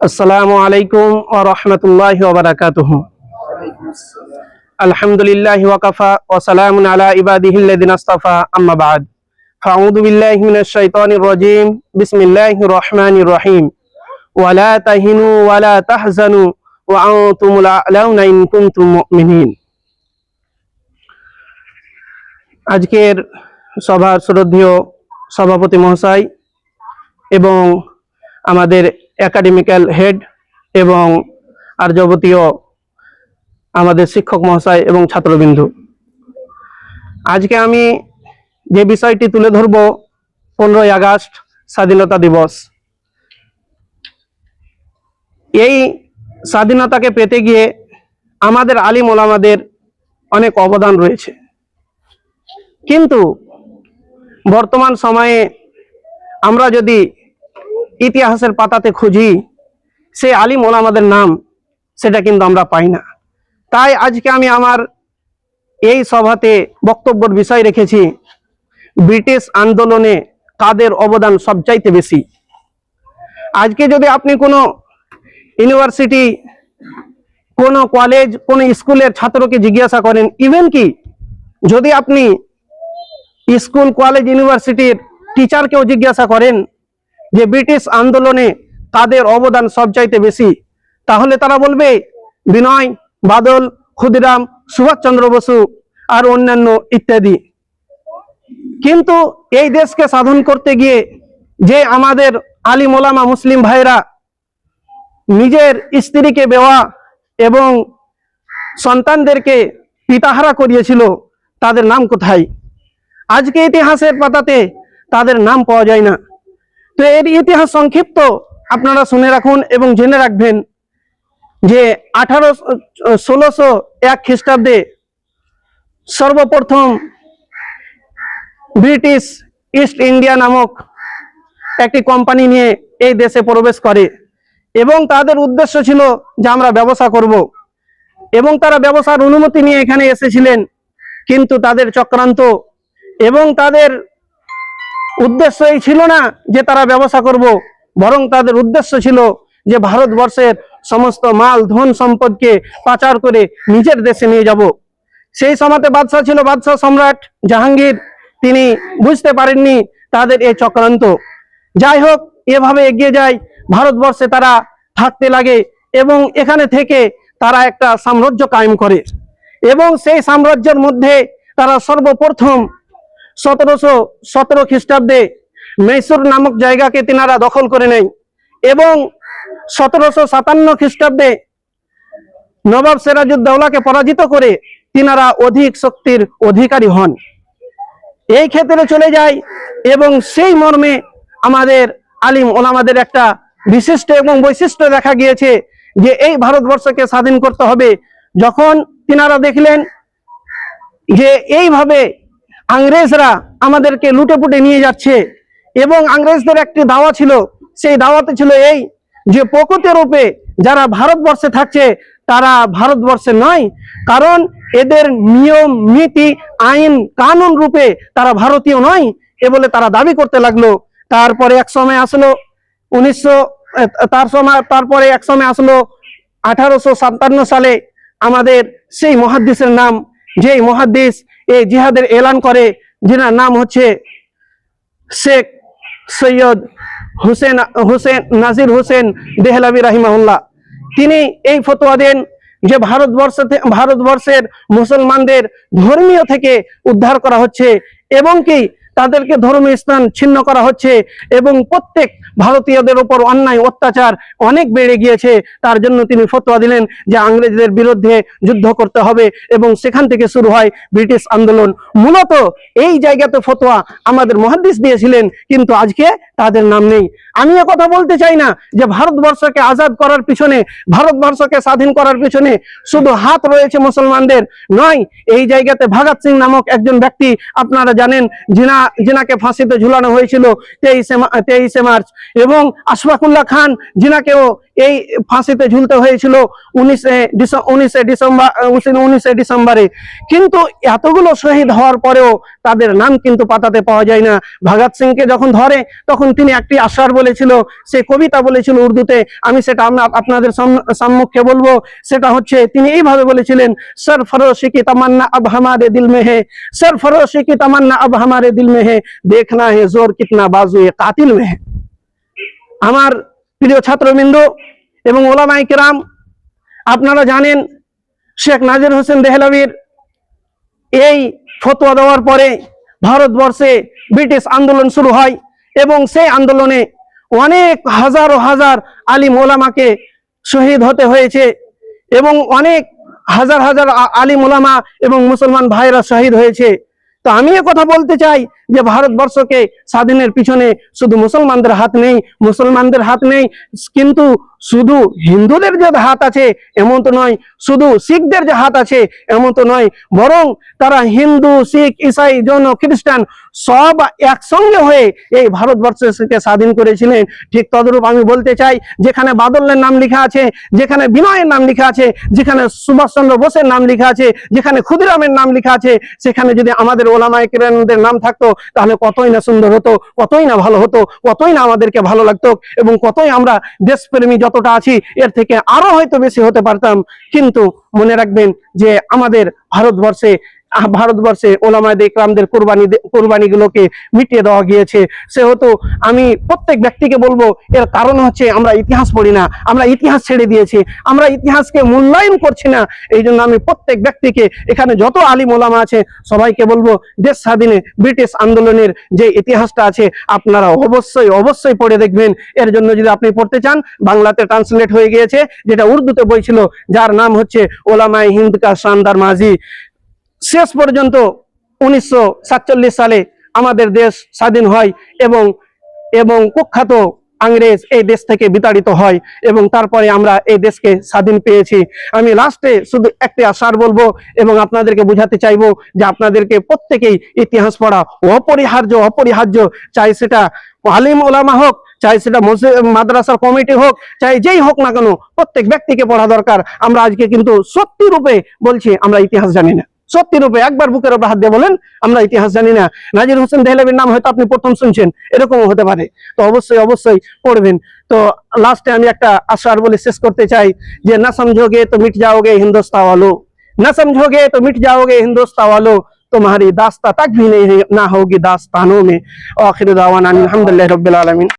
আসসালামু আলাইকুম ওয়া রাহমাতুল্লাহি ওয়া বারাকাতুহু। আলহামদুলিল্লাহি ওয়া কাফা ওয়া সালামুন আলা ইবাদিহিল্লাযিনা ইসতাফা, আম্মা বা'দ। ফাউযু বিল্লাহি মিনাশ শাইতানির রাজীম। বিসমিল্লাহির রহমানির রহিম। ওয়া লা তাহিনু ওয়া লা তাহজানু ওয়া আনতুমুল আ'লাউনা ইন কুনতুম মুমিনিন। আজকের সভার শ্রদ্ধেয় সভাপতি মহাশয় এবং আমাদের একাডেমিক্যাল হেড এবং আর যাবতীয় আমাদের শিক্ষক মহাশয় এবং ছাত্রবৃন্দ, আজকে আমি যে বিষয়টি তুলে ধরব 15ই আগস্ট স্বাধীনতা দিবস। এই স্বাধীনতাকে পেতে গিয়ে আমাদের আলিম ওলামাদের অনেক অবদান রয়েছে, কিন্তু বর্তমান সময়ে আমরা যদি ইতিহাসের পাতাতে খুঁজি সেই আলিম ওলামাদের নাম সেটা কিন্তু আমরা পাই না। তাই আজকে আমি আমার এই সভাতে বক্তব্যের বিষয় রেখেছি ব্রিটিশ আন্দোলনে কাদের অবদান সবচাইতে বেশি। আজকে যদি আপনি কোনো ইউনিভার্সিটি, কোনো কলেজ, কোনো স্কুলের ছাত্রকে জিজ্ঞাসা করেন, ইভেন কি যদি আপনি স্কুল, কলেজ, ইউনিভার্সিটির টিচারকেও জিজ্ঞাসা করেন যে ব্রিটিশ আন্দোলনে কাদের অবদান সবচাইতে বেশি, তাহলে তারা বলবে বিনয়, বাদল, ক্ষুদিরাম, সুভাষচন্দ্র বসু আর অন্যান্য ইত্যাদি। কিন্তু এই দেশকে সাধন করতে গিয়ে যে আমাদের আলিম ওলামা মুসলিম ভাইরা নিজের স্ত্রীকে বেওয়া এবং সন্তানদেরকে পিতাহারা করিয়েছিল, তাদের নাম কোথায়? আজকে ইতিহাসের পাতাতে তাদের নাম পাওয়া যায় না। তো এর ইতিহাস সংক্ষিপ্ত আপনারা শুনে রাখুন এবং জেনে রাখবেন যে 1601 খ্রিস্টাব্দে সর্বপ্রথম ব্রিটিশ ইস্ট ইন্ডিয়া নামক একটি কোম্পানি নিয়ে এই দেশে প্রবেশ করে এবং তাদের উদ্দেশ্য ছিল যে আমরা ব্যবসা করব, এবং তারা ব্যবসার অনুমতি নিয়ে এখানে এসেছিলেন। কিন্তু তাদের চক্রান্ত এবং তাদের উদ্দেশ্য এই ছিল না যে তারা ব্যবসা করব, বরং তাদের উদ্দেশ্য ছিল যে ভারতবর্ষের সমস্ত মাল, ধন, সম্পদকে পাচার করে নিজের দেশে নিয়ে যাব। সেই সময়তে বাদশাহ ছিল, বাদশাহ সম্রাট জাহাঙ্গীর। তিনি বুঝতে পারেননি তাদের এই চক্রান্ত। যাই হোক, এভাবে এগিয়ে যায়, ভারতবর্ষে তারা থাকতে লাগে এবং এখানে থেকে তারা একটা সাম্রাজ্য কায়েম করে এবং সেই সাম্রাজ্যের মধ্যে তারা সর্বপ্রথম 1717 খ্রিস্টাব্দে মহীশূর নামক জায়গাকে তিনারা দখল করে নেয় এবং 1757 খ্রিস্টাব্দে নবাব সিরাজউদ্দৌলাকে পরাজিত করে তিনারা অধিক শক্তির অধিকারী হন। এই ক্ষেত্রে চলে যায় এবং সেই মর্মে আমাদের আলিম ওলামাদের একটা বিশিষ্ট এবং বৈশিষ্ট্য দেখা গিয়েছে যে এই ভারতবর্ষকে স্বাধীন করতে হবে। যখন তিনারা দেখলেন যে এইভাবে ইংরেজরা আমাদেরকে লুটেপুটে নিয়ে যাচ্ছে এবং ইংরেজদের একটি দাওয়া ছিল, সেই দাওয়াতে ছিল এই যে প্রকৃত রূপে যারা ভারতবর্ষে থাকছে তারা ভারতবর্ষে নয়, কারণ এদের নিয়ম নীতি আইন কানুন রূপে তারা ভারতীয় নয়, এ বলে তারা দাবি করতে লাগলো। তারপরে এক সময় আসলো 1857 সালে আমাদের সেই মুহাদ্দিসের নাম, যেই মুহাদ্দিস এই জিহাদের এলান করে, যিনার নাম হচ্ছে শেখ সৈয়দ নাজির হোসেন দেহলভী রাহিমাহুল্লাহ। তিনি এই ফতোয়া দেন যে ভারতবর্ষের মুসলমানদের ধর্মীয় থেকে উদ্ধার করা হচ্ছে এবং কি তাদেরকে ধর্মীয় স্থান ছিন্ন করা হচ্ছে এবং প্রত্যেক ভারতীয়দের উপর অন্যায় অত্যাচার অনেক বেড়ে গিয়েছে। তার জন্য তিনি ফতোয়া দিলেন যে ইংরেজদের বিরুদ্ধে যুদ্ধ করতে হবে এবং সেখান থেকে শুরু হয় ব্রিটিশ আন্দোলন। মূলত এই জায়গাতে ফতোয়া আমাদের মুহাদ্দিস দিয়েছিলেন, কিন্তু আজকে তাদের নাম নেই। আমি কথা বলতে চাই না যে ভারতবর্ষকে আজাদ করার পিছনে, ভারতবর্ষকে স্বাধীন করার পিছনে শুধু হাত রয়েছে মুসলমানদের, নয়। এই জায়গাতে ভগৎ সিং নামক একজন ব্যক্তি আপনারা জানেন, যিনার जिनाके फांसीते झुलानो হয়েছিল 23 মার্চ, এবং আশফাকুল্লাহ খান जिनाकेও এই ফাঁসিতে ঝুলতে হয়েছিল 19 ডিসেম্বরে। কিন্তু এতগুলো শহীদ হওয়ার পরেও তাদের নাম কিন্তু পাতাতে পাওয়া যায় না। ভগৎ সিংকে যখন ধরে তখন তিনি একটি আশার বলেছিল, সে কবিতা বলেছিল উর্দুতে, আমি সেটা আপনাদের সম্মুখে বলবো। সেটা হচ্ছে তিনি এইভাবে বলেছিলেন, सरफरोशी की तमन्ना अब हमारे दिल में है, सरफरोशी की तमन्ना अब हमारे दिल में है, देखना है जोर कितना बाजुए कातिल में है। আমার প্রিয় ছাত্রবৃন্দ এবং ওলামায়ে কেরাম, আপনারা জানেন শেখ নাজির হোসেন দেহলভির এই ফতোয়া দেওয়ার পরে ভারতবর্ষে ব্রিটিশ আন্দোলন শুরু হয়, এবং সেই আন্দোলনে অনেক হাজার হাজার আলিম ওলামাকে শহীদ হতে হয়েছে, এবং অনেক হাজার হাজার আলিম ওলামা এবং মুসলমান ভাইরা শহীদ হয়েছে। তো আমি এ কথা বলতে চাই যে ভারতবর্ষকে স্বাধীনের পিছনে শুধু মুসলমানদের হাত নেই, মুসলমানদের হাত নেই, কিন্তু শুধু হিন্দুদের যে হাত আছে এমন তো নয়, শুধু শিখদের যে হাত আছে এমন তো নয়, বরং তারা হিন্দু, শিখ, ইসাই, জৈন, খ্রিস্টান সব একসঙ্গে হয়ে এই ভারতবর্ষকে স্বাধীন করেছিলেন। ঠিক তদরূপ আমি বলতে চাই, যেখানে বাদলের নাম লেখা আছে, যেখানে বিনয়ের নাম লেখা আছে, যেখানে সুভাষচন্দ্র বোসের নাম লেখা আছে, যেখানে ক্ষুদিরামের নাম লেখা আছে, সেখানে যদি আমাদের ওলামায়ে কেরামদের নাম থাকতো তাহলে কতই না সুন্দর হতো, কতই না ভালো হতো, কতই না আমাদেরকে ভালো লাগতো, এবং কতই আমরা দেশপ্রেমী যতটা আছি এর থেকে আরো হয়তো বেশি হতে পারতাম। কিন্তু মনে রাখবেন যে আমাদের ভারতবর্ষে ওলামায়ে কেরামদের কোরবানিগুলোকে মিটিয়ে দেওয়া গিয়েছে। সেহেতু আমি প্রত্যেক ব্যক্তিকে বলবো, এর কারণ হচ্ছে আমরা ইতিহাস পড়ি না, আমরা ইতিহাস ছেড়ে দিয়েছি, আমরা ইতিহাসকে মূল্যায়ন করছি না। এই জন্য আমি প্রত্যেক ব্যক্তিকে, এখানে যত আলিম ওলামা আছে সবাইকে বলবো, দেশ স্বাধীনে ব্রিটিশ আন্দোলনের যে ইতিহাসটা আছে আপনারা অবশ্যই অবশ্যই পড়ে দেখবেন। এর জন্য যদি আপনি পড়তে চান, বাংলাতে ট্রান্সলেট হয়ে গিয়েছে, যেটা উর্দুতে বই ছিল, যার নাম হচ্ছে ওলামায়ে হিন্দ কা শানদার মাজি। শেষ পর্যন্ত 1947 সালে আমাদের দেশ স্বাধীন হয়, এবং কুখ্যাত ইংরেজ এই দেশ থেকে বিতাড়িত হয়, এবং তারপরে আমরা এই দেশকে স্বাধীন পেয়েছি। আমি লাস্টে শুধু একটি আশার বলবো, এবং আপনাদেরকে বুঝাতে চাইবো যে আপনাদেরকে প্রত্যেকেই ইতিহাস পড়া অপরিহার্য, চাই সেটা আলিম ওলামা হোক, চাই সেটা মাদ্রাসার কমিটি হোক, চাই যেই হোক না কেন, প্রত্যেক ব্যক্তিকে পড়া দরকার। আমরা আজকে কিন্তু সত্যি রূপে বলছি, আমরা ইতিহাস জানি না। সত্যি রূপে একবার বুকের উপর হাত দিয়ে বলেন, আমরা ইতিহাস জানি না। নাজির হোসেন দেহলভির নাম হয়তো আপনি প্রথম শুনছেন, এরকমও হতে পারে। তো অবশ্যই অবশ্যই পড়বেন। তো লাস্টে আমি একটা আশার বলে শেষ করতে চাই যে না সমঝোগে তো মিট যাओगे हिंदुस्तान वालों, ना समझोगे तो मिट जाओगे हिंदुस्तान वालों, तुम्हारी दास्तां तक भी नहीं ना होगी दास्तानों में। आखिर दावाना अल्हम्दुलिल्लाहि रब्बिल आलमीन।